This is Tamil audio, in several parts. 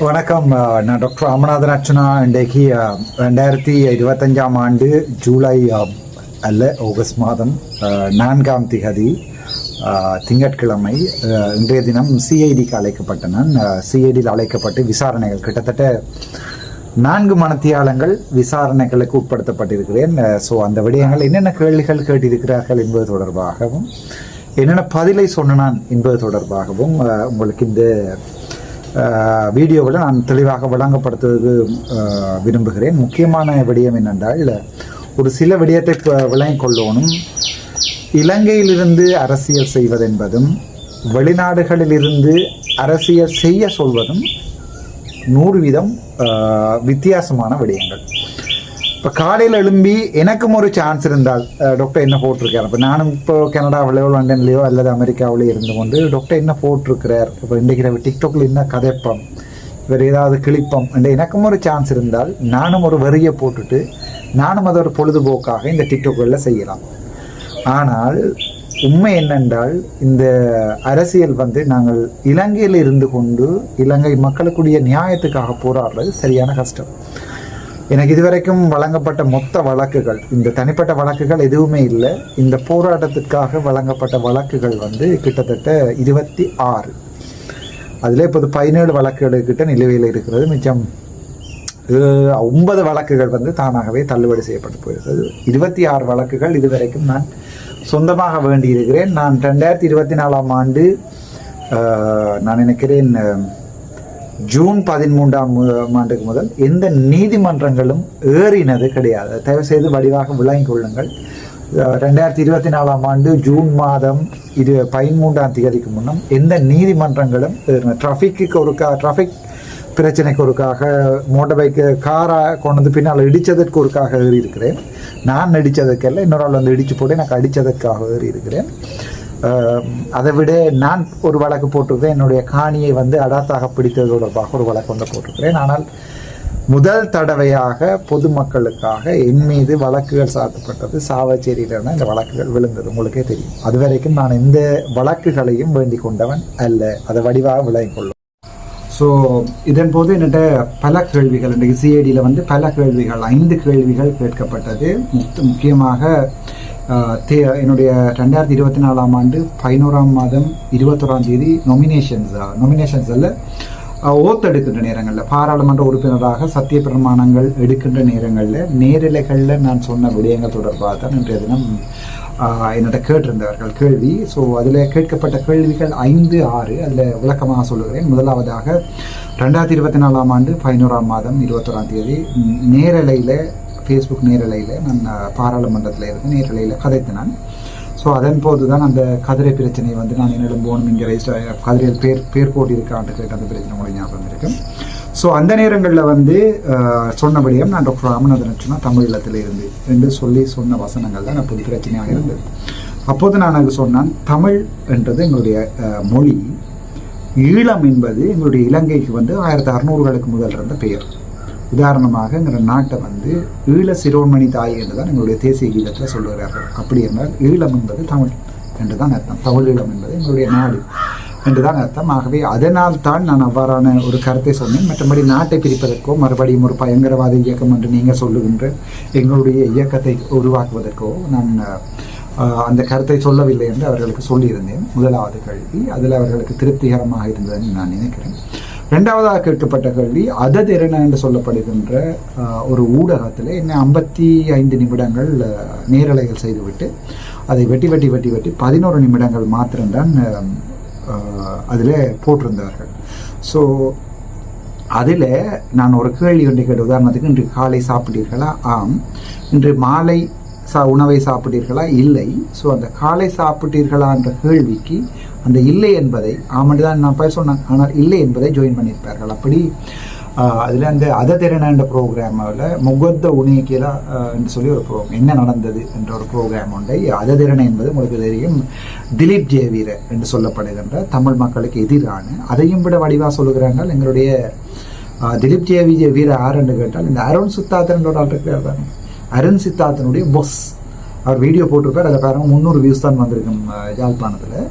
வணக்கம். நான் டாக்டர் ராமநாதன் அர்ச்சனா. இன்றைக்கு 2025ஆம் ஆண்டு ஜூலை ஆகஸ்ட் மாதம் 4ஆம் திகதி திங்கட்கிழமை இன்றைய தினம் சிஐடிக்கு அழைக்கப்பட்ட நான் சிஐடியில் அழைக்கப்பட்டு விசாரணைகள் கிட்டத்தட்ட 4 மணித்தியாலங்கள் விசாரணைகளுக்கு உட்படுத்தப்பட்டிருக்கிறேன். ஸோ அந்த விடயங்கள் என்னென்ன கேள்விகள் கேட்டிருக்கிறார்கள் என்பது தொடர்பாகவும் என்னென்ன பதிலை சொன்னான் என்பது தொடர்பாகவும் உங்களுக்கு இந்த வீடியோவில் நான் தெளிவாக விளங்கப்படுத்துவது விரும்புகிறேன். முக்கியமான விடயம் என்னென்றால், ஒரு சில விடயத்தை விளங்கிக் கொள்ளணும். இலங்கையிலிருந்து அரசியல் செய்வதென்பதும் வெளிநாடுகளிலிருந்து அரசியல் செய்ய சொல்வதும் 100 வித்தியாசமான விடயங்கள். இப்போ காலையில் எழும்பி எனக்கும் ஒரு சான்ஸ் இருந்தால் டாக்டர் என்ன போட்டிருக்கார், இப்போ நானும் இப்போ கனடாவிலையோ லண்டன்லேயோ அல்லது அமெரிக்காவிலேயோ இருந்து கொண்டு டாக்டர் என்ன போட்டிருக்கிறார், இப்போ இன்றைக்கு டிக்டாக்ல என்ன கதைப்பம், இவர் ஏதாவது கிளிப்பம் என்ற எனக்கும் ஒரு சான்ஸ் இருந்தால் நானும் ஒரு வரியை போட்டுட்டு நானும் அதை ஒரு பொழுதுபோக்காக இந்த டிக்டாக்களில் செய்யலாம். ஆனால் உண்மை என்னென்றால், இந்த அரசியல் நாங்கள் இலங்கையில் இருந்து கொண்டு இலங்கை மக்களுக்குரிய நியாயத்துக்காக போராடுறது சரியான கஷ்டம். எனக்கு இதுவரைக்கும் வழங்கப்பட்ட மொத்த வழக்குகள், இந்த தனிப்பட்ட வழக்குகள் எதுவுமே இல்லை. இந்த போராட்டத்திற்காக வழங்கப்பட்ட வழக்குகள் கிட்டத்தட்ட 26. அதில் இப்போது 17 வழக்குகள் கிட்ட நிலுவையில் இருக்கிறது. மிச்சம் 9 வழக்குகள் தானாகவே தள்ளுபடி செய்யப்பட்டு போயிருக்கிறது. 26 வழக்குகள் இதுவரைக்கும் நான் சொந்தமாக வேண்டியிருக்கிறேன். நான் 2024ஆம் ஆண்டு நான் நினைக்கிறேன் ஜூன் 13ஆம் ஆண்டுக்கு முதல் எந்த நீதிமன்றங்களும் ஏறினது கிடையாது. தயவு செய்து வடிவாக விளங்கிக் கொள்ளுங்கள். 2024ஆம் ஆண்டு ஜூன் மாதம் 13ஆம் தேதிக்கு முன்னம் எந்த நீதிமன்றங்களும் டிராஃபிக் பிரச்சனைக்கு ஒருக்காக மோட்டர் பைக்கு காரை கொண்டு வந்து பின்னால் இடித்ததற்கு ஒருக்காக ஏறி இருக்கிறேன். நான் இடித்ததற்கல்ல, இன்னொரு ஆள் இடித்து போட்டு எனக்கு அடித்ததற்காக ஏறி இருக்கிறேன். அதை விட நான் ஒரு வழக்கு போட்டிருக்கிறேன். என்னுடைய காணியை அடாத்தாக பிடித்தது தொடர்பாக ஒரு வழக்கு போட்டிருக்கிறேன். ஆனால் முதல் தடவையாக பொதுமக்களுக்காக என் மீது வழக்குகள் சாட்டப்பட்டது சாவச்சேரியிலான இந்த வழக்குகள் விழுந்தது. உங்களுக்கே தெரியும். அது வரைக்கும் நான் எந்த வழக்குகளையும் வேண்டிக் கொண்டவன் அல்ல. அதை வடிவாக விளங்கிக் கொள்ளும். ஸோ இதன் போது என்னட்ட பல கேள்விகள், இன்றைக்கு சிஐடியில் பல கேள்விகள், 5 கேள்விகள் கேட்கப்பட்டது. முக்கியமாக என்னுடைய 2024ஆம் ஆண்டு 11ஆம் மாதம் 21ஆம் தேதி நொமினேஷன்ஸில் ஓத்தெடுக்கின்ற நேரங்களில், பாராளுமன்ற உறுப்பினராக சத்திய பிரமாணங்கள் எடுக்கின்ற நேரங்களில் நேரிலைகளில் நான் சொன்ன விடயங்கள் தொடர்பாக தான் இன்றைய தினம் என்னோட கேட்டிருந்தவர்கள் கேள்வி. ஸோ அதில் கேட்கப்பட்ட கேள்விகள் 5, 6 அதில் விளக்கமாக சொல்லுகிறேன். முதலாவதாக 2024ஆம் ஆண்டு 11ஆம் மாதம் 21ஆம் தேதி நேரலையில், ஃபேஸ்புக் நேரலையில் நான் பாராளுமன்றத்தில் இருந்து நேரலையில் கதைத்தினான். ஸோ அதன் போது தான் அந்த கதிரை பிரச்சனை நான் என்னிடம் போகணும், இங்கே ரெஜிஸ்டர் கதிரையில் பேர் போட்டியிருக்கான்னு கேட்ட அந்த பிரச்சனை கூட ஞாபகம் இருக்கும். ஸோ அந்த நேரங்களில் சொன்னபடியும் நான் டாக்டர் ராமநாதன் அர்ச்சனா தமிழீழத்தில் இருந்து என்று சொன்ன வசனங்கள் தான் அப்போது பிரச்சனையாக இருந்தது. அப்போது நான் அது சொன்னான், தமிழ் என்றது எங்களுடைய மொழி, ஈழம் என்பது எங்களுடைய இலங்கைக்கு 1600களுக்கு முதல் இருந்த பெயர். உதாரணமாக எங்கள் நாட்டை ஈழ சிரோன்மணி தாய் என்று தான் எங்களுடைய தேசிய கீதத்தில் சொல்லுகிறார்கள். அப்படி என்றால் ஈழம் என்பது தமிழ் என்று தான் அர்த்தம். தமிழ் ஈழம் என்பது எங்களுடைய நாடு என்று தான் அர்த்தம். ஆகவே அதனால் தான் நான் அவ்வாறான ஒரு கருத்தை சொன்னேன். மற்றபடி நாட்டை பிரிப்பதற்கோ மறுபடியும் ஒரு பயங்கரவாத இயக்கம் என்று நீங்கள் சொல்லுகின்ற எங்களுடைய இயக்கத்தை உருவாக்குவதற்கோ நான் அந்த கருத்தை சொல்லவில்லை என்று அவர்களுக்கு சொல்லியிருந்தேன். முதலாவது கேள்வி அதில் அவர்களுக்கு திருப்திகரமாக இருந்ததுன்னு நான் நினைக்கிறேன். 2வதாக கேட்கப்பட்ட கேள்வி, அததெரண என்று சொல்லப்படுகின்ற ஒரு ஊடகத்தில் என்ன 55 நிமிடங்கள் நேரலைகள் செய்துவிட்டு அதை வெட்டி 11 நிமிடங்கள் மாத்திரம்தான் அதில் போட்டிருந்தார்கள். ஸோ அதில் நான் ஒரு கேள்வி ஒன்று கேட்ட, உதாரணத்துக்கு இன்று காலை சாப்பிட்டீர்களா? ஆம். இன்று மாலை உணவை சாப்பிட்டீர்களா? இல்லை. ஸோ அந்த காலை சாப்பிட்டீர்களா என்ற கேள்விக்கு அந்த இல்லை என்பதை ஆமாண்டு தான் நான் போய் சொன்னேன், ஆனால் இல்லை என்பதை ஜாயின் பண்ணியிருப்பார்கள். அப்படி அதில் அந்த அததெரண என்ற ப்ரோக்ராமில் முகத்த உணேக்கிலா என்று சொல்லி ஒரு ப்ரோக்ராம், என்ன நடந்தது என்ற ஒரு ப்ரோக்ராம் உண்டை. அததெரண என்பது உங்களுக்கு தெரியும், திலீப் ஜெயவீர என்று சொல்லப்படுகின்ற தமிழ் மக்களுக்கு எதிரான, அதையும் விட வடிவாக சொல்லுகிறாங்க எங்களுடைய திலீப் ஜெயவீர யார் என்று கேட்டால் இந்த அருண் சித்தார்த்தன் ஒரு ஆள் இருக்கிறார் தானே, அருண் சித்தார்த்தனுடைய பொஸ். அவர் வீடியோ போட்டிருப்பார். அதை பாருங்கள், 300 வியூஸ் தான் வந்திருக்கும் யாழ்ப்பாணத்தில்.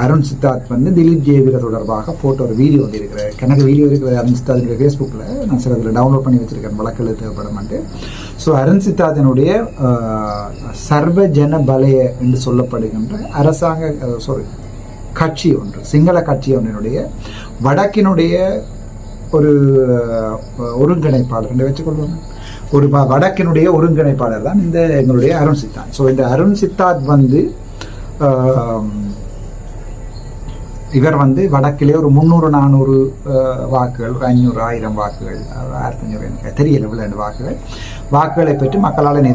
அருண் சித்தார்த் வந்து திலீப் ஜேவீர தொடர்பாக போட்ட ஒரு வீடியோ வந்து இருக்கிறேன். எனக்கு வீடியோ இருக்கிற அருண் சித்தார்த்துடைய ஃபேஸ்புக்கில் நான் சில இதில் டவுன்லோட் பண்ணி வச்சுருக்கேன், வழக்கில் தேவைப்படமாட்டு. ஸோ அருண் சித்தார்த்தினுடைய சர்வ ஜன பலய என்று சொல்லப்படுகின்ற அரசாங்க கட்சி ஒன்று, சிங்கள கட்சி ஒன்றினுடைய வடக்கினுடைய ஒரு ஒருங்கிணைப்பாளர் என்று வச்சுக்கொள்வோம். ஒரு வடக்கினுடைய ஒருங்கிணைப்பாளர் தான் இந்த எங்களுடைய அருண் சித்தார்த். ஸோ இந்த அருண் சித்தார்த் வந்து இவர் வந்து வடக்கிலே ஒரு 300-400 வாக்குகள், ஒரு 500-1000 வாக்குகள், 1500 எனக்கு தெரியல இவ்வளோ வாக்குகளை பெற்று மக்களால்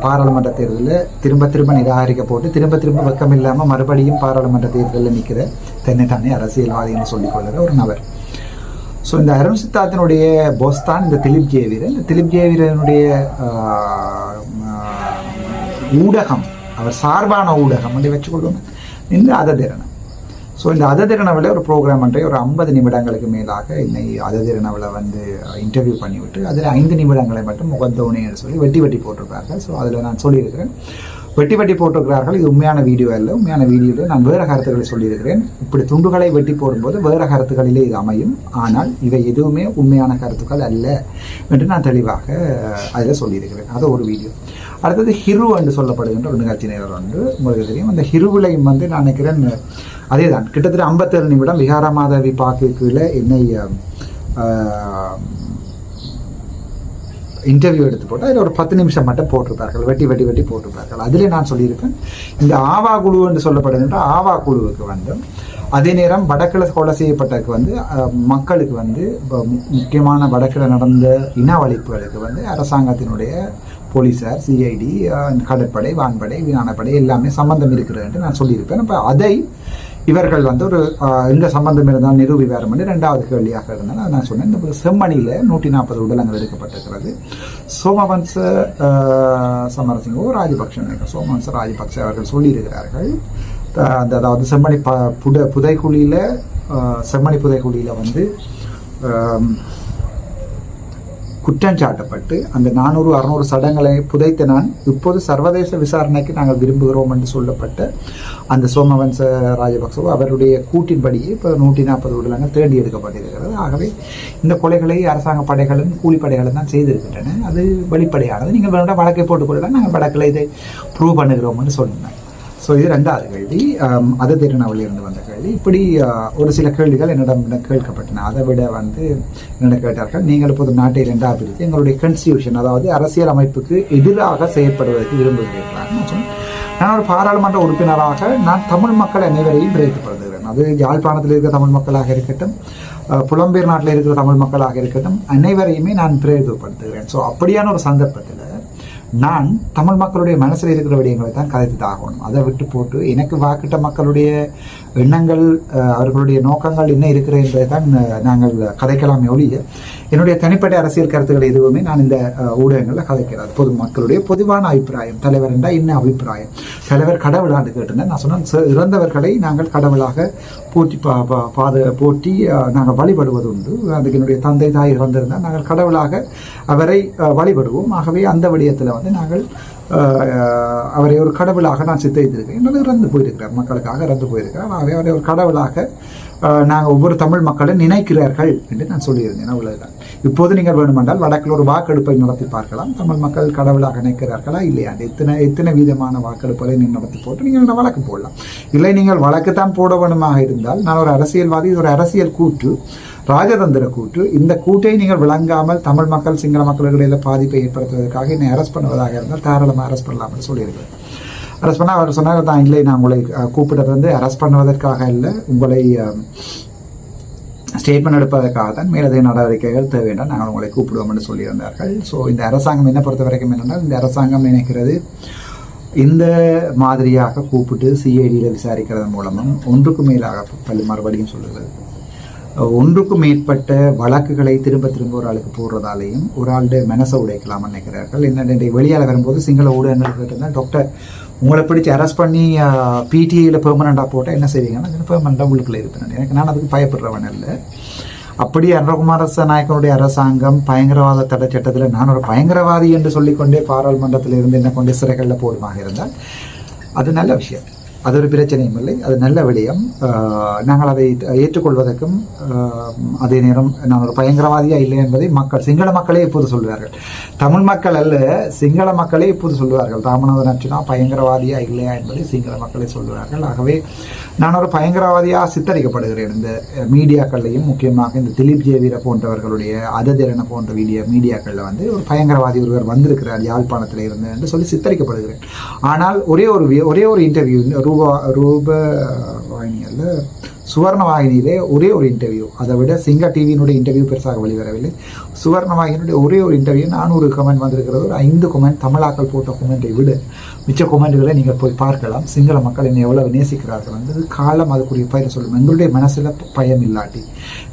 பாராளுமன்ற தேர்தலில் திரும்ப நிராகரிக்கப்பட்டு திரும்ப வெக்கம் இல்லாமல் மறுபடியும் பாராளுமன்ற தேர்தலில் நிற்கிற தன்னைத்தானே அரசியல்வாதின்னு சொல்லிக்கொள்கிற ஒரு நபர். ஸோ இந்த அருண் சித்தார்த்தினுடைய போஸ் தான் இந்த திலீப் ஜேவீரன். இந்த திலீப் ஜேவீரனுடைய ஊடகம், அவர் சார்பான ஊடகம் வந்து வச்சுக்கொள்ளணும் இந்த அததிரணம். ஸோ இந்த அததிரணவில் ஒரு ப்ரோக்ராம் ஒன்றை ஒரு 50 நிமிடங்களுக்கு மேலாக என்னை அததிரணவில் வந்து இன்டர்வியூ பண்ணிவிட்டு அதில் 5 நிமிடங்களை மட்டும் முகத்தோனைன்னு சொல்லி வெட்டி போட்டிருக்கார்கள். ஸோ அதில் நான் சொல்லியிருக்கிறேன், வெட்டி போட்டிருக்கிறார்கள். இது உண்மையான வீடியோ அல்ல. உண்மையான வீடியோவில் நான் வேறு கருத்துக்களை சொல்லியிருக்கிறேன். இப்படி துண்டுகளை வெட்டி போடும்போது வேறு கருத்துக்களிலே இது அமையும், ஆனால் இவை எதுவுமே உண்மையான கருத்துக்கள் அல்ல என்று நான் தெளிவாக அதில் சொல்லியிருக்கிறேன். அது ஒரு வீடியோ. அடுத்தது ஹிரு என்று சொல்லப்படுகின்ற ஒரு நிகழ்ச்சி நேரம் வந்து உங்களுக்கு தெரியும். அந்த ஹிருவிலையும் வந்து நான் நினைக்கிறேன் அதே தான், கிட்டத்தட்ட 57 நிமிடம் விகாரமாதவி பாக்குல என்னை இன்டர்வியூ எடுத்து போட்டு அதில் ஒரு 10 நிமிஷம் மட்டும் போட்டிருப்பார்கள், வெட்டி போட்டிருப்பார்கள். அதிலே நான் சொல்லியிருப்பேன், இந்த ஆவா குழு என்று சொல்லப்படுகின்ற ஆவா குழுவுக்கு வந்து அதே நேரம் வடக்கில் கொலை செய்யப்பட்டதுக்கு வந்து மக்களுக்கு வந்து முக்கியமான வடக்கில் நடந்த இனவழிப்புகளுக்கு வந்து அரசாங்கத்தினுடைய போலீஸார், சிஐடி, கடற்படை, வான்படை, விமானப்படை எல்லாமே சம்பந்தம் இருக்கிறது என்று நான் சொல்லியிருப்பேன். இப்போ அதை இவர்கள் வந்து ஒரு எந்த சம்பந்தம் இருந்தால் நிரூபி வேறும் என்று 2வது கேள்வியாக இருந்தால் நான் சொன்னேன். இந்த செம்மணியில் 140 உடலங்கள் எடுக்கப்பட்டிருக்கிறது. சோமவன்ச சமரசிங்கோ சோமவன்ச ராஜபக்ஷ அவர்கள் சொல்லியிருக்கிறார்கள். அதாவது செம்மணி புதைக்குழியில் வந்து குற்றஞ்சாட்டப்பட்டு அந்த 400-600 சடங்களை புதைத்த நான் இப்போது சர்வதேச விசாரணைக்கு நாங்கள் விரும்புகிறோம் என்று சொல்லப்பட்ட அந்த சோமவன்ச ராஜபக்சவோ அவருடைய கூட்டின்படியே இப்போ 140 உடலங்கள் தேடி எடுக்கப்பட்டிருக்கிறது. ஆகவே இந்த கொலைகளை அரசாங்க படைகளும் கூலிப்படைகளும் தான் செய்திருக்கின்றன. அது வெளிப்படையானது. நீங்கள் வேண்டாம் வழக்கை போட்டுக்கொள்ளலாம், நாங்கள் வழக்கில் இதை ப்ரூவ் பண்ணுகிறோம்னு சொன்னேன். ஸோ இது 2வது கேள்வி. அது திருநாவலிருந்து வந்த கேள்வி. இப்படி ஒரு சில கேள்விகள் என்னிடம் கேட்கப்பட்டன. அதை விட வந்து என்னிடம் கேட்டார்கள், நீங்கள் இப்போது நாட்டை 2ஆக பிரித்து எங்களுடைய கான்ஸ்டிடியூஷன், அதாவது அரசியல் அமைப்புக்கு எதிராக செயற்படுவதற்கு விரும்புகிறீர்களான்னு நான் சொன்னேன். நான் ஒரு பாராளுமன்ற உறுப்பினராக நான் தமிழ் மக்கள் அனைவரையும் பிரேரிக்கப்படுகிறேன். அது யாழ்ப்பாணத்தில் இருக்கிற தமிழ் மக்களாக இருக்கட்டும், புலம்பெயர் நாட்டில் இருக்கிற தமிழ் மக்களாக இருக்கட்டும், அனைவரையுமே நான் பிரேரிக்கப்படுத்துகிறேன். ஸோ அப்படியான ஒரு சந்தர்ப்பத்தில் நான் தமிழ் மக்களுடைய மனசில் இருக்கிற விடயங்களை தான் கதைத்து ஆகணும். அதை விட்டு போட்டு எனக்கு வாக்கிட்ட மக்களுடைய எண்ணங்கள், அவர்களுடைய நோக்கங்கள் என்ன இருக்கிறது என்பதை தான் நாங்கள் கதைக்கலாமே ஒழிய என்னுடைய தனிப்பட்ட அரசியல் கருத்துக்கள் எதுவுமே நான் இந்த ஊடகங்களில் கதைக்கிறார். பொது மக்களுடைய பொதுவான அபிப்பிராயம், தலைவர் என்றால் என்ன அபிப்பிராயம், தலைவர் கடவுளாண்டு கேட்டிருந்தேன். நான் சொன்னேன், இறந்தவர்களை நாங்கள் கடவுளாக போற்றி நாங்கள் வழிபடுவது உண்டு. அதுக்கு என்னுடைய தந்தை தாய் இறந்திருந்தால் நாங்கள் கடவுளாக அவரை வழிபடுவோம். ஆகவே அந்த விடயத்தில் வந்து நாங்கள் அவரை ஒரு கடவுளாக நான் சித்தரித்திருக்கேன். என்னது இறந்து போயிருக்கிறார், மக்களுக்காக இறந்து போயிருக்கிறார். ஆகவே அவரை ஒரு கடவுளாக நாங்கள் ஒவ்வொரு தமிழ் மக்களும் நினைக்கிறார்கள் என்று நான் சொல்லியிருந்தேன். அவ்வளவுதான். இப்போது நீங்கள் வேண்டுமென்றால் வடக்கில் ஒரு வாக்கெடுப்பை நடத்தி பார்க்கலாம். தமிழ் மக்கள் கடவுளாக நினைக்கிறார்களா இல்லையா, எத்தனை வீதமான வாக்கெடுப்புகளை நீங்கள் நடத்தி போட்டு நீங்கள் வழக்கு போடலாம். இல்லை நீங்கள் வழக்குத்தான் போட வேணுமாக இருந்தால், நான் ஒரு அரசியல்வாதி, இது ஒரு அரசியல் கூற்று, ராஜதந்திர கூற்று. இந்த கூட்டை நீங்கள் விளங்காமல் தமிழ் மக்கள் சிங்கள மக்களிடையில் பாதிப்பை ஏற்படுத்துவதற்காக என்னை அரெஸ்ட் பண்ணுவதாக இருந்தால் தாராளமாக அரெஸ்ட் பண்ணலாம்னு சொல்லியிருக்கிறேன். அரெஸ்ட் பண்ணால் அவர் சொன்னார், தான் இல்லை, நான் உங்களை கூப்பிட்டது வந்து அரெஸ்ட் பண்ணுவதற்காக இல்லை, உங்களை ஸ்டேட்மெண்ட் எடுப்பதற்காக தான் மேலதிக நடவடிக்கைகள் தேவையான நாங்கள் உங்களை கூப்பிடுவோம் என்று சொல்லியிருந்தார்கள். ஸோ இந்த அரசாங்கம் என்ன பொறுத்த வரைக்கும் என்னென்னால், இந்த அரசாங்கம் நினைக்கிறது இந்த மாதிரியாக கூப்பிட்டு சிஐடியில் விசாரிக்கிறதன் மூலமும் ஒன்றுக்கும் மேலாக மறுபடியும் சொல்லுகிறது, ஒன்றுக்கும் மேற்பட்ட வழக்குகளை திரும்ப ஒரு ஆளுக்கு போடுறதாலையும் ஒரு ஆளுடைய மனசை உடைக்கலாம்னு நினைக்கிறார்கள். என்ன வெளியால் வரும்போது சிங்கள ஊடகங்களுக்கு இருந்தால், டாக்டர் உங்களை பிடிச்சி அரெஸ்ட் பண்ணி பிடிஐயில் பெர்மனண்டாக போட்டால் என்ன செய்வீங்கன்னா, பெர்மனண்டாக உள்ளுக்குள்ளே இருப்பேன். எனக்கு நான் அதுக்கு பயப்படுறவன் இல்லை. அப்படி அனுரகுமார நாயக்கனுடைய அரசாங்கம் பயங்கரவாத தடை சட்டத்தில் நான் ஒரு பயங்கரவாதி என்று சொல்லிக்கொண்டே பாராளுமன்றத்தில் இருந்து என்ன கொண்டு சிறைகளில் போடுமாக இருந்தால் அது நல்ல விஷயம். அது ஒரு பிரச்சனையும் இல்லை, அது நல்ல விடயம். நாங்கள் அதை ஏற்றுக்கொள்வதற்கும் அதே நேரம் நான் ஒரு பயங்கரவாதியாக இல்லை என்பதை சிங்கள மக்களே இப்போது சொல்வார்கள். தமிழ் மக்கள் அல்ல, சிங்கள மக்களே இப்போது சொல்வார்கள் ராமநாதன் அர்ச்சுனா பயங்கரவாதியா இல்லையா என்பதை சிங்கள மக்களே சொல்வார்கள். ஆகவே நான் ஒரு பயங்கரவாதியாக சித்தரிக்கப்படுகிறேன் இந்த மீடியாக்கள்லையும், முக்கியமாக இந்த திலீப் ஜேவீர போன்றவர்களுடைய அததிரன போன்ற மீடியாக்களில் வந்து ஒரு பயங்கரவாதி ஒருவர் வந்திருக்கிறார் யாழ்ப்பாணத்தில் இருந்து என்று சொல்லி சித்தரிக்கப்படுகிறேன். ஆனால் ஒரே ஒரு இன்டர்வியூ ரூபவாகினியில் சுவர்ணவாகினியிலே ஒரே ஒரு இன்டர்வியூ, அதை விட சிங்கா டிவியினுடைய இன்டர்வியூ பெருசாக வெளிவரவில்லை. சுவர்ணவாகினியுடைய ஒரே ஒரு இன்டர்வியூ 400 கமெண்ட் வந்திருக்கிறது. ஒரு 5 கமெண்ட் தமிழாக்கள் போட்ட கமெண்ட்டை விட மிச்ச கமெண்ட்டுகளை நீங்கள் போய் பார்க்கலாம். சிங்கள மக்கள் என்னை எவ்வளவு நேசிக்கிறார்கள் வந்து காலம் அதுக்குரிய பயிரை சொல்லும். எங்களுடைய மனசில் பயம் இல்லாட்டி,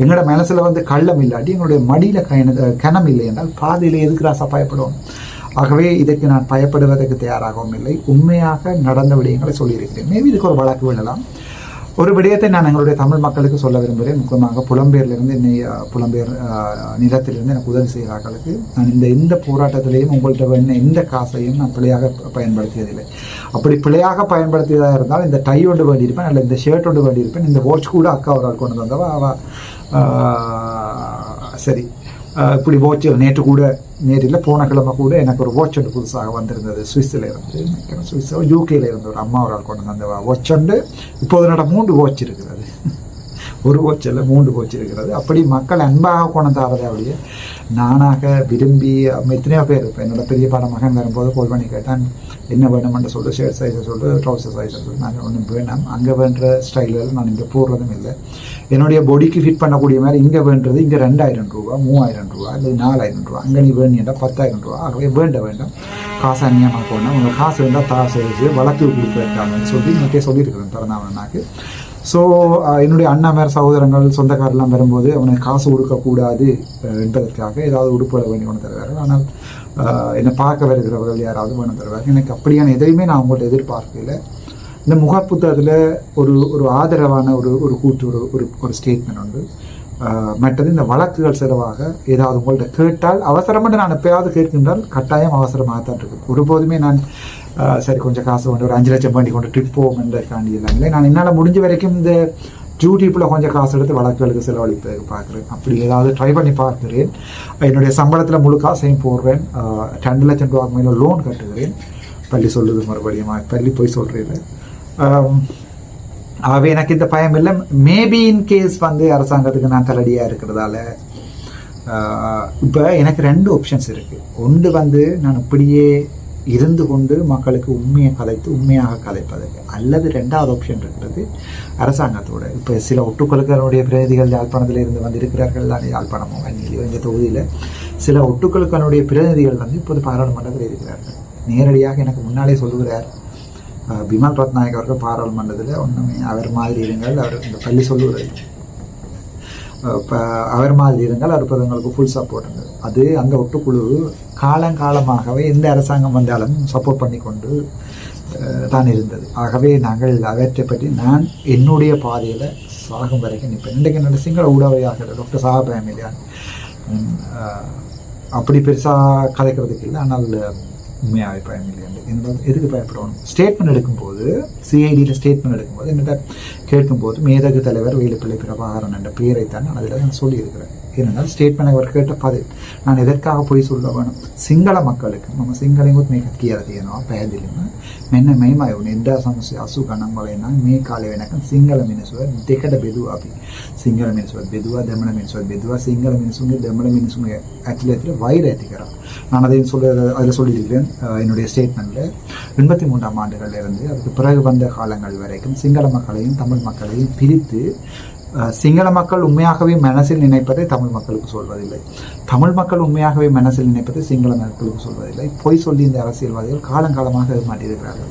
எங்களோட மனசில் வந்து கள்ளம் இல்லாட்டி, எங்களுடைய மடியில் கணம் இல்லை என்றால் பாதையில் எதுக்கு ராசா பயப்படுவோம்? ஆகவே இதற்கு நான் பயப்படுவதற்கு தயாராகவும் இல்லை. உண்மையாக நடந்த விடயங்களை சொல்லியிருக்கிறேன். மேபி இதுக்கு ஒரு வழக்கு விடலாம். ஒரு விடயத்தை நான் எங்களுடைய தமிழ் மக்களுக்கு சொல்ல விரும்புகிறேன். முக்கியமாக புலம்பெயர்லேருந்து புலம்பெயர் நிலத்திலிருந்து எனக்கு உதவி செய்கிறார்களுக்கு நான் இந்த போராட்டத்திலையும் உங்கள்கிட்ட எந்த காசையும் நான் பிழையாக பயன்படுத்தியதில்லை. அப்படி பிழையாக பயன்படுத்தியதாக இருந்தால் இந்த டை ஒன்று வேண்டியிருப்பேன், அல்ல இந்த ஷர்ட் ஒன்று வேண்டியிருப்பேன். இந்த வாட்ச் கூட அக்கா ஒரு ஆள் கொண்டு வந்தவா சரி. இப்படி வாட்ச் நேற்றில் போன கிழமை கூட எனக்கு ஒரு வாட்ச் ஒன்று புதுசாக வந்திருந்தது. சுவிஸில் யூகேல இருந்து ஒரு அம்மா ஒரு ஆள் கொண்டு வந்த வாட்ச் ஒன்று. இப்போது என்னோட 3 வாட்ச் இருக்கிறது. ஒரு வாட்ச் இல்லை, 3 வாட்ச் இருக்கிறது. அப்படி மக்கள் அன்பாக கொண்டு தாரதை அப்படியே நானாக விரும்பி எத்தனையோ பேர் இருப்பேன். என்னோட பெரிய பாட மகன் வரும்போது கால் பண்ணி கேட்டான், என்ன வேணுமென்று சொல்லு, ஷர்ட் சைஸை சொல்லு, ட்ரௌசர் சைஸை சொல்லு. நான் ஒன்றும் வேணாம், அங்கே வேண்ட ஸ்டைலில் நான் இங்கே போடுறதும் இல்லை. என்னுடைய பாடிக்கு ஃபிட் பண்ணக்கூடிய மாதிரி இங்கே வேண்டது இங்கே 2000 ரூபா, 3000 ரூபா, அல்லது 4000 ரூபா. அங்கே நீ வேண்டியண்டா 10,000 ரூபா. ஆகவே வேண்டாம், காசு அந்நியமாக போனால் உங்கள் காசு வேண்டாம், தாசு வளர்த்து கொடுத்துருக்காங்கன்னு சொல்லி இன்னைக்கே சொல்லியிருக்கிறேன் பிறந்தவனாக்கு. ஸோ என்னுடைய அண்ணா மேலே சகோதரங்கள் சொந்தக்காரெல்லாம் வரும்போது அவனுக்கு காசு கொடுக்கக்கூடாது என்பதற்காக ஏதாவது உடுப்புகளை வேண்டி கொண்டு தருவார்கள். ஆனால் என்னை பார்க்க வருகிறவர்கள் யாராவது வேணும் தருவார்கள். எனக்கு அப்படியான எதையுமே நான் அவங்கள்ட்ட எதிர்பார்க்கல. இந்த முகப்புத்தகத்தில் ஒரு ஆதரவான ஒரு கூட்டு ஒரு ஸ்டேட்மெண்ட் உண்டு. மற்றது இந்த வழக்குகள் செலவாக ஏதாவது உங்கள்கிட்ட கேட்டால் அவசரமாக நான் எப்பயாவது கேட்கின்றால் கட்டாயம் அவசரமாக தான் இருக்குது. ஒருபோதுமே நான் சரி கொஞ்சம் காசு கொண்டு ஒரு 5 லட்சம் வேண்டி கொண்டு ட்ரிப் போகும் என்றக்காண்டி இல்லாமல் நான் என்னால் முடிஞ்ச வரைக்கும் இந்த யூடியூப்பில் கொஞ்சம் காசு எடுத்து வழக்குகளுக்கு செலவழிப்பதற்கு பார்க்குறேன். அப்படி ஏதாவது ட்ரை பண்ணி பார்க்குறேன். என்னுடைய சம்பளத்தில் முழு காசையும் போடுறேன். 2 லட்சம் ரூபாய்க்கு மேலே லோன் கட்டுகிறேன். பள்ளி சொல்லுது மறுபடியும் பள்ளி போய் சொல்கிறேன். ஆகவே எனக்கு இந்த பயம் இல்லை. மேபி இன் கேஸ் வந்து அரசாங்கத்துக்கு நான் தலடியாக இருக்கிறதால இப்போ எனக்கு 2 ஆப்ஷன்ஸ் இருக்குது. ஒன்று வந்து நான் இப்படியே இருந்து கொண்டு மக்களுக்கு உண்மையாக கலைப்பதற்கு, அல்லது 2வது ஆப்ஷன் இருக்கிறது அரசாங்கத்தோட. இப்போ சில ஒட்டுக்குழுக்களுடைய பிரதிநிதிகள் யாழ்ப்பாணத்தில் இருந்து வந்து இருக்கிறார்கள் தானே, யாழ்ப்பாணமோ வன்னியிலையோ இந்த தொகுதியில் சில ஒட்டுக்குழுக்களுடைய பிரதிநிதிகள் வந்து இப்போது பாராளுமன்றத்தில் இருக்கிறார்கள். நேரடியாக எனக்கு முன்னாலே சொல்லுகிறார் பிமல் ரத்நாயக் அவர்கள் பாராளுமன்றத்தில் ஒன்றுமே அவர் மாதிரி இருங்கள், அவர் இந்த பள்ளி சொல்லுகிறது அவர் மாதிரி இருங்கள், அற்புதங்களுக்கு ஃபுல் சப்போர்ட்டுங்க. அது அந்த ஒட்டுக்குழு காலங்காலமாகவே எந்த அரசாங்கம் வந்தாலும் சப்போர்ட் பண்ணி கொண்டு தான் இருந்தது. ஆகவே நாங்கள் அவற்றை பற்றி நான் என்னுடைய பாதையில் சாகும் வரைக்கும் நிற்பேன். இன்றைக்கு என்னோட சிங்கள ஊடகமாக டாக்டர் சாஹப் அஹமதியான் அப்படி பெருசாக கதைக்கிறதுக்கு இல்லை. ஆனால் உண்மையாக பயம் இல்லை. என்பது எதுக்கு பயப்படணும்? ஸ்டேட்மெண்ட் எடுக்கும்போது சிஐடியில் ஸ்டேட்மெண்ட் எடுக்கும்போது என்னிட்ட கேட்கும்போது மேதகு தலைவர் வேலுப்பிள்ளை பிரபாகரன் என்ற பெயரைத்தான் நான் அதில் நான் சொல்லியிருக்கிறேன். ஏனென்றால் ஸ்டேட்மெண்ட் அவர் கேட்ட பதில் நான் எதற்காக போய் சொல்ல வேணும்? සිංහල மக்களுக்கு මම සිංහලෙන්වත් මේක කියලා තියෙනවා පැහැදිලිවම. මෙන්න මෙයිමයි වුනේ 1980 ගණන් වල නම් මේ කාලේ වෙනකන් සිංහල මිනිස්සු දෙකට බෙදුවා අපි. සිංහල මිනිස්සු බෙදුවා, දෙමළ මිනිස්සු බෙදුවා. සිංහල මිනිස්සුගේ දෙමළ මිනිස්සුගේ ඇතුළත වෛර ඇති කරා. நான் அதில் சொல்லியிருக்கிறேன் என்னுடைய ஸ்டேட்மெண்ட்டில். 83ஆம் ஆண்டுகளில் இருந்து அதுக்கு பிறகு வந்த காலங்கள் வரைக்கும் சிங்கள மக்களையும் தமிழ் மக்களையும் பிரித்து சிங்கள மக்கள் உண்மையாகவே மனசில் நினைப்பதை தமிழ் மக்களுக்கு சொல்வதில்லை, தமிழ் மக்கள் உண்மையாகவே மனசில் நினைப்பதை சிங்கள மக்களுக்கு சொல்வதில்லை. பொய் சொல்லி இந்த அரசியல்வாதிகள் காலங்காலமாக மாட்டியிருக்கிறார்கள்.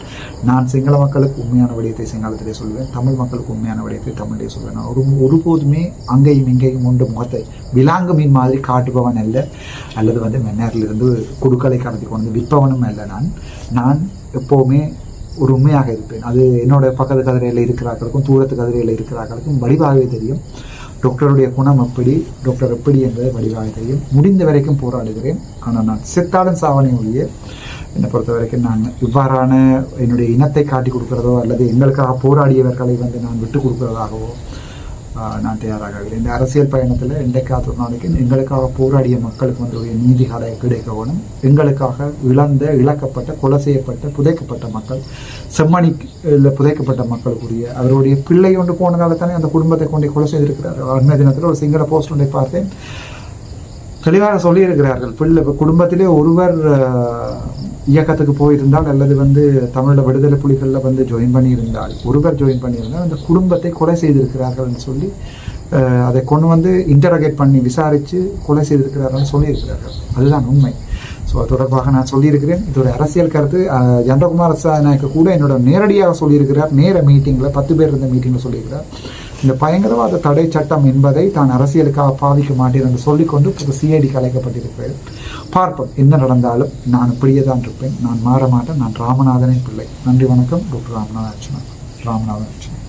நான் சிங்கள மக்களுக்கு உண்மையான விடயத்தை சிங்களத்திலே சொல்வேன், தமிழ் மக்களுக்கு உண்மையான விடயத்தை தமிழிலே சொல்வேன். நான் ஒருபோதுமே அங்கேயும் இங்கேயும் உண்டு முகத்தை விலாங்கு மீன் மாதிரி காட்டுபவன் அல்ல, அல்லது வந்து மன்னரிலிருந்து குடுக்களை கடத்தி கொண்டு விற்பவனும் அல்ல. நான் எப்போவுமே ஒரு உண்மையாக இருப்பேன். அது என்னோட பக்கத்து கதிரையில் இருக்கிறார்களுக்கும் தூரத்து கதிரையில் இருக்கிறார்களுக்கும் வடிவாகவே தெரியும். டாக்டருடைய குணம் டாக்டர் எப்படி என்பதை வடிவாக தெரியும். முடிந்த வரைக்கும் போராடுகிறேன். ஆனால் நான் செத்தாலும் சாவனை ஒழிய என்னை பொறுத்த வரைக்கும் நான் இவ்வாறான என்னுடைய இனத்தை காட்டி கொடுக்கிறதோ அல்லது எங்களுக்காக போராடியவர்களை வந்து நான் விட்டு கொடுக்கிறதாகவோ நான் தயாராகவில்லை. இந்த அரசியல் பயணத்தில் இன்றைக்காக ஒரு நாளைக்கு எங்களுக்காக போராடிய மக்களுக்கு வந்து ஒரு நீதி கிடைக்கணும். எங்களுக்காக இழக்கப்பட்ட, கொலை செய்யப்பட்ட, புதைக்கப்பட்ட மக்கள், செம்மணியில் புதைக்கப்பட்ட மக்களுக்குரிய அவருடைய பிள்ளை ஒன்று போனதால தானே அந்த குடும்பத்தை கொண்டு கொலை செய்திருக்கிறார். அண்மை தினத்தில் ஒரு சிங்கள போஸ்ட் ஒன்றை பார்த்தேன். தெளிவாக சொல்லியிருக்கிறார்கள், பிள்ளை குடும்பத்திலே ஒருவர் இயக்கத்துக்கு போயிருந்தால் அல்லது வந்து தமிழ் விடுதலை புலிகளில் வந்து ஜாயின் பண்ணியிருந்தால், ஒருவர் ஜாயின் பண்ணியிருந்தால் அந்த குடும்பத்தை கொலை செய்திருக்கிறார்கள்னு சொல்லி அதை கொண்டு வந்து இன்டரோகேட் பண்ணி விசாரித்து கொலை செய்திருக்கிறார்கள் சொல்லியிருக்கிறார்கள். அதுதான் உண்மை. ஸோ அது தொடர்பாக நான் சொல்லியிருக்கிறேன். இது ஒரு அரசியல் கருத்து. ஜெயக்குமார் நாயக்க கூட என்னோட நேரடியாக சொல்லியிருக்கிறார். நேர மீட்டிங்கில் 10 பேர் இருந்த மீட்டிங்கில் சொல்லியிருக்கிறார், இந்த பயங்கரவாத தடை சட்டம் என்பதை தான் அரசியலுக்காக பாதிக்க மாட்டேன் என்று சொல்லிக்கொண்டு சிஐடி கலைக்கப்பட்டிருக்கிறேன். பார்ப்போம் என்ன நடந்தாலும் நான் இப்படியே தான் இருப்பேன். நான் மாற மாட்டேன். நான் ராமநாதனின் பிள்ளை. நன்றி, வணக்கம். டாக்டர் ராமநாதன்.